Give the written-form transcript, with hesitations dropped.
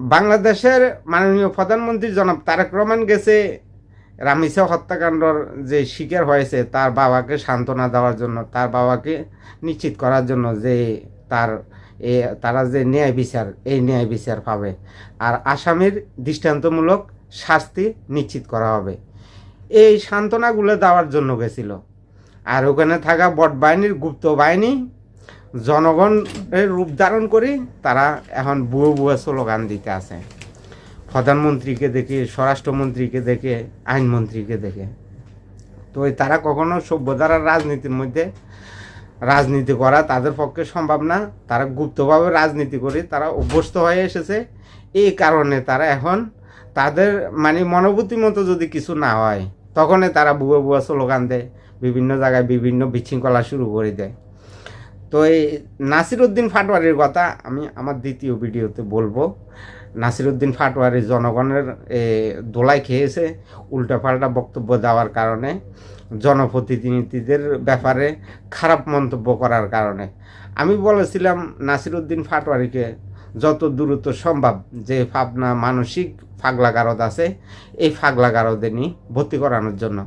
বাংলাদেশের মাননীয় প্রধানমন্ত্রী জনাব তারেক রহমান গেছে রামিসা হত্যাকাণ্ডর যে শিকার হয়েছে তার বাবাকে সান্ত্বনা দেওয়ার জন্য, তার বাবাকে নিশ্চিত করার জন্য যে তার তারা যে ন্যায় বিচার, এই ন্যায় বিচার পাবে আর আসামির দৃষ্টান্তমূলক শাস্তি নিশ্চিত করা হবে, এই সান্ত্বনাগুলো দেওয়ার জন্য গেছিল। আর ওখানে থাকা বট বাহিনীর গুপ্ত বাহিনী জনগণের রূপ ধারণ করে তারা এখন বুয়ো স্লোগান দিতে আছে, প্রধানমন্ত্রীকে দেখে, স্বরাষ্ট্রমন্ত্রীকে দেখে, আইনমন্ত্রীকে দেখে। তো তারা কখনো সভ্যধারার রাজনীতির মধ্যে রাজনীতি করা তাদের পক্ষে সম্ভব না। তারা গুপ্তভাবে রাজনীতি করে তারা অভ্যস্ত হয়ে এসেছে। এই কারণে তারা এখন তাদের মানে মনোভূতি মতো যদি কিছু না হয় তখনই তারা বুয়া স্লোগান দেয়, বিভিন্ন জায়গায় বিভিন্ন বিশৃঙ্খলা শুরু করে দেয়। তো এই নাসিরউদ্দিন পাটোয়ারির কথা আমি আমার দ্বিতীয় ভিডিওতে বলবো। নাসিরউদ্দিন পাটোয়ারি জনগণের দোলাই খেয়েছে উল্টাপাল্টা বক্তব্য দেওয়ার কারণে, জনপ্রতিনিধিদের ব্যাপারে খারাপ মন্তব্য করার কারণে। আমি বলেছিলাম নাসিরউদ্দিন পাটোয়ারিকে যত দ্রুত সম্ভব যে পাবনা মানসিক ফাগলা গারদ আছে এই ফাগলা গারদে নিয়ে ভর্তি করানোর জন্য।